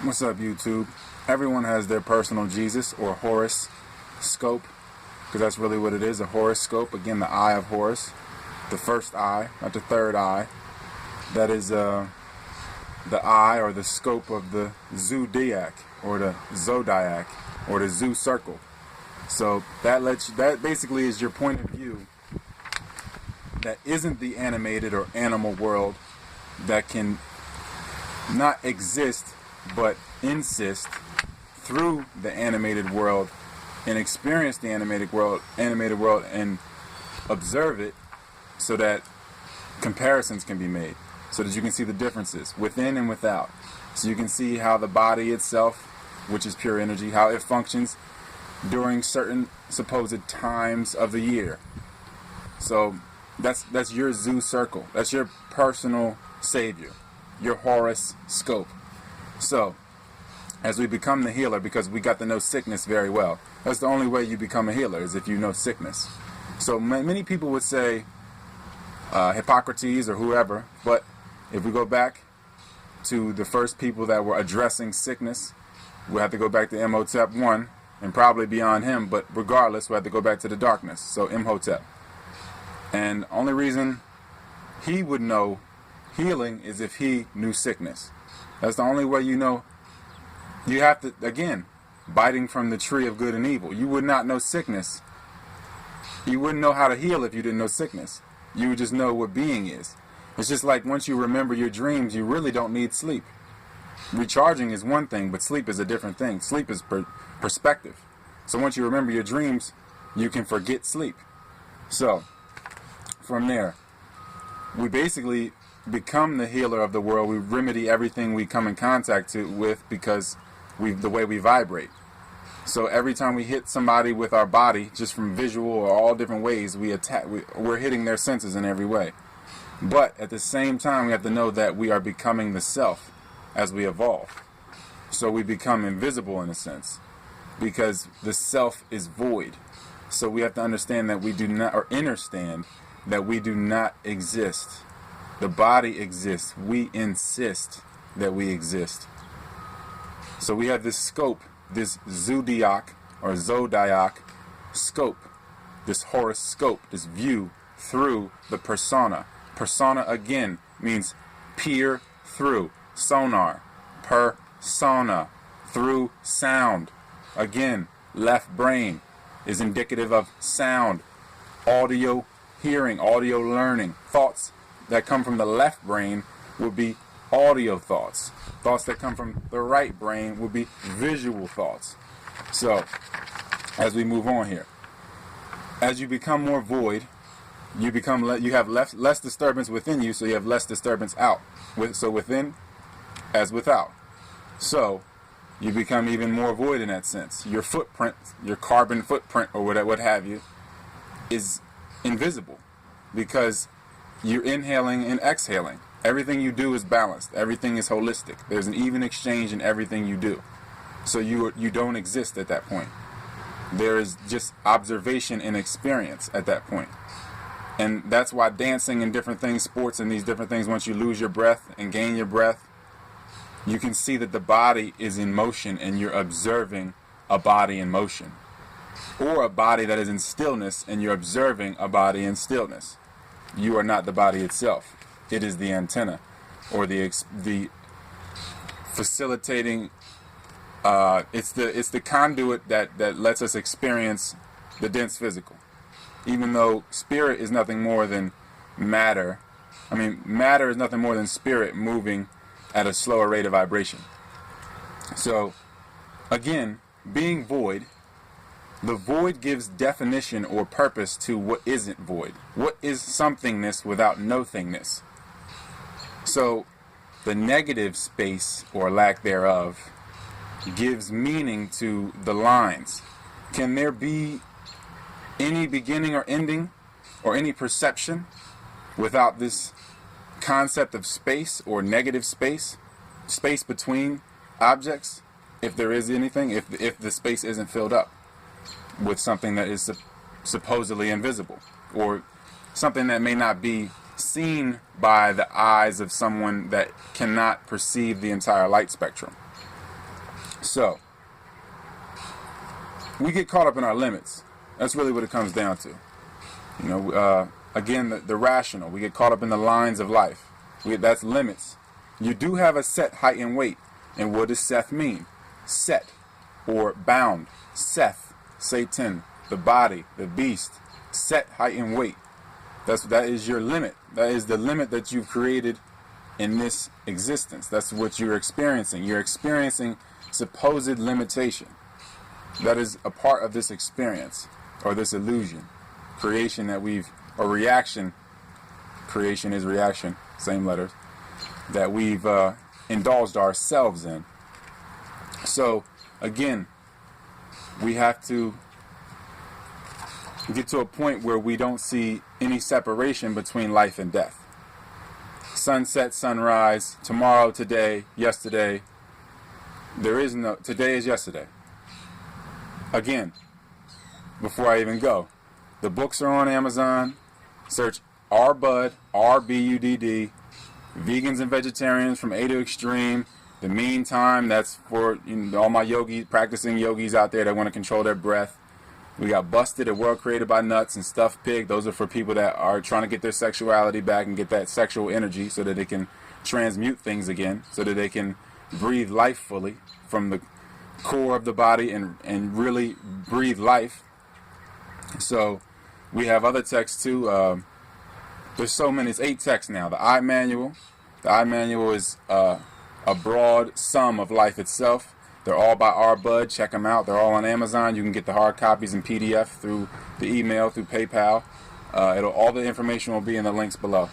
What's up, YouTube? Everyone has their personal Jesus or horoscope, because that's really what it is, a horoscope. Again, the eye of Horus, the first eye, not the third eye. That is the eye or the scope of the zodiac or the zodiac or the zoo circle. So that basically is your point of view that isn't the animated or animal world that can not exist but insist through the animated world and experience the animated world and observe it, so that comparisons can be made, so that you can see the differences within and without, so you can see how the body itself, which is pure energy, how it functions during certain supposed times of the year. So that's your zoo circle, that's your personal savior, your Horus scope. So, as we become the healer, because we got to know sickness very well. That's the only way you become a healer, is if you know sickness. So many people would say Hippocrates or whoever, but if we go back to the first people that were addressing sickness, we have to go back to Imhotep I, and probably beyond him, but regardless, we have to go back to the darkness. So Imhotep. And only reason he would know healing is if he knew sickness. That's the only way you know. You have to, again, biting from the tree of good and evil. You would not know sickness. You wouldn't know how to heal if you didn't know sickness. You would just know what being is. It's just like once you remember your dreams, you really don't need sleep. Recharging is one thing, but sleep is a different thing. Sleep is perspective. So once you remember your dreams, you can forget sleep. So, from there, we basically become the healer of the world. We remedy everything we come in contact with because the way we vibrate. So every time we hit somebody with our body, just from visual or all different ways, we're hitting their senses in every way. But at the same time, we have to know that we are becoming the self as we evolve. So we become invisible in a sense, because the self is void. So we have to understand that we do not, or understand that we do not exist. The body exists. We insist that we exist. So we have this scope, this zodiac or zodiac scope, this horoscope, this view through the persona. Persona, again, means peer through. Sonar, persona, through sound. Again, left brain is indicative of sound, audio hearing, audio learning. Thoughts that come from the left brain would be audio thoughts. Thoughts that come from the right brain would be visual thoughts. So, as we move on here, as you become more void, you have less disturbance within you, so you have less disturbance out. So within as without. So you become even more void in that sense. Your footprint, your carbon footprint, or what have you, is invisible, because you're inhaling and exhaling. Everything you do is balanced. Everything is holistic. There's an even exchange in everything you do. So you don't exist at that point. There is just observation and experience at that point. And that's why dancing and different things, sports and these different things, once you lose your breath and gain your breath, you can see that the body is in motion and you're observing a body in motion. Or a body that is in stillness and you're observing a body in stillness. You are not the body itself. It is the antenna, or the facilitating. It's the conduit that lets us experience the dense physical. Even though spirit is nothing more than matter. I mean, matter is nothing more than spirit moving at a slower rate of vibration. So, again, being void. The void gives definition or purpose to what isn't void. What is somethingness without nothingness? So, the negative space, or lack thereof, gives meaning to the lines. Can there be any beginning or ending, or any perception, without this concept of space, or negative space? Space between objects, if there is anything, if the space isn't filled up with something that is supposedly invisible, or something that may not be seen by the eyes of someone that cannot perceive the entire light spectrum. So, we get caught up in our limits. That's really what it comes down to. You know, again, the rational. We get caught up in the lines of life. That's limits. You do have a set height and weight. And what does Seth mean? Set, or bound. Seth, Satan, the body, the beast. Set, height, and weight. That is your limit. That is the limit that you've created in this existence. That's what you're experiencing. You're experiencing supposed limitation. That is a part of this experience, or this illusion. Creation that or reaction. Creation is reaction, same letters. That we've indulged ourselves in. So, again, we have to get to a point where we don't see any separation between life and death. Sunset, sunrise, tomorrow, today, yesterday. There is no, today is yesterday. Again, before I even go, the books are on Amazon. Search R-Bud, R-B-U-D-D, Vegans and Vegetarians from A to Extreme. The Meantime, that's for all my practicing yogis out there that want to control their breath. We got Busted, A World Created by Nuts, and Stuffed Pig. Those are for people that are trying to get their sexuality back and get that sexual energy so that they can transmute things again, so that they can breathe life fully from the core of the body and really breathe life. So we have other texts too. There's so many. It's 8 texts now. The Eye Manual. The Eye Manual is a broad sum of life itself. They're all by R-Bud. Check them out. They're all on Amazon. You can get the hard copies in PDF through the email, through PayPal. All the information will be in the links below.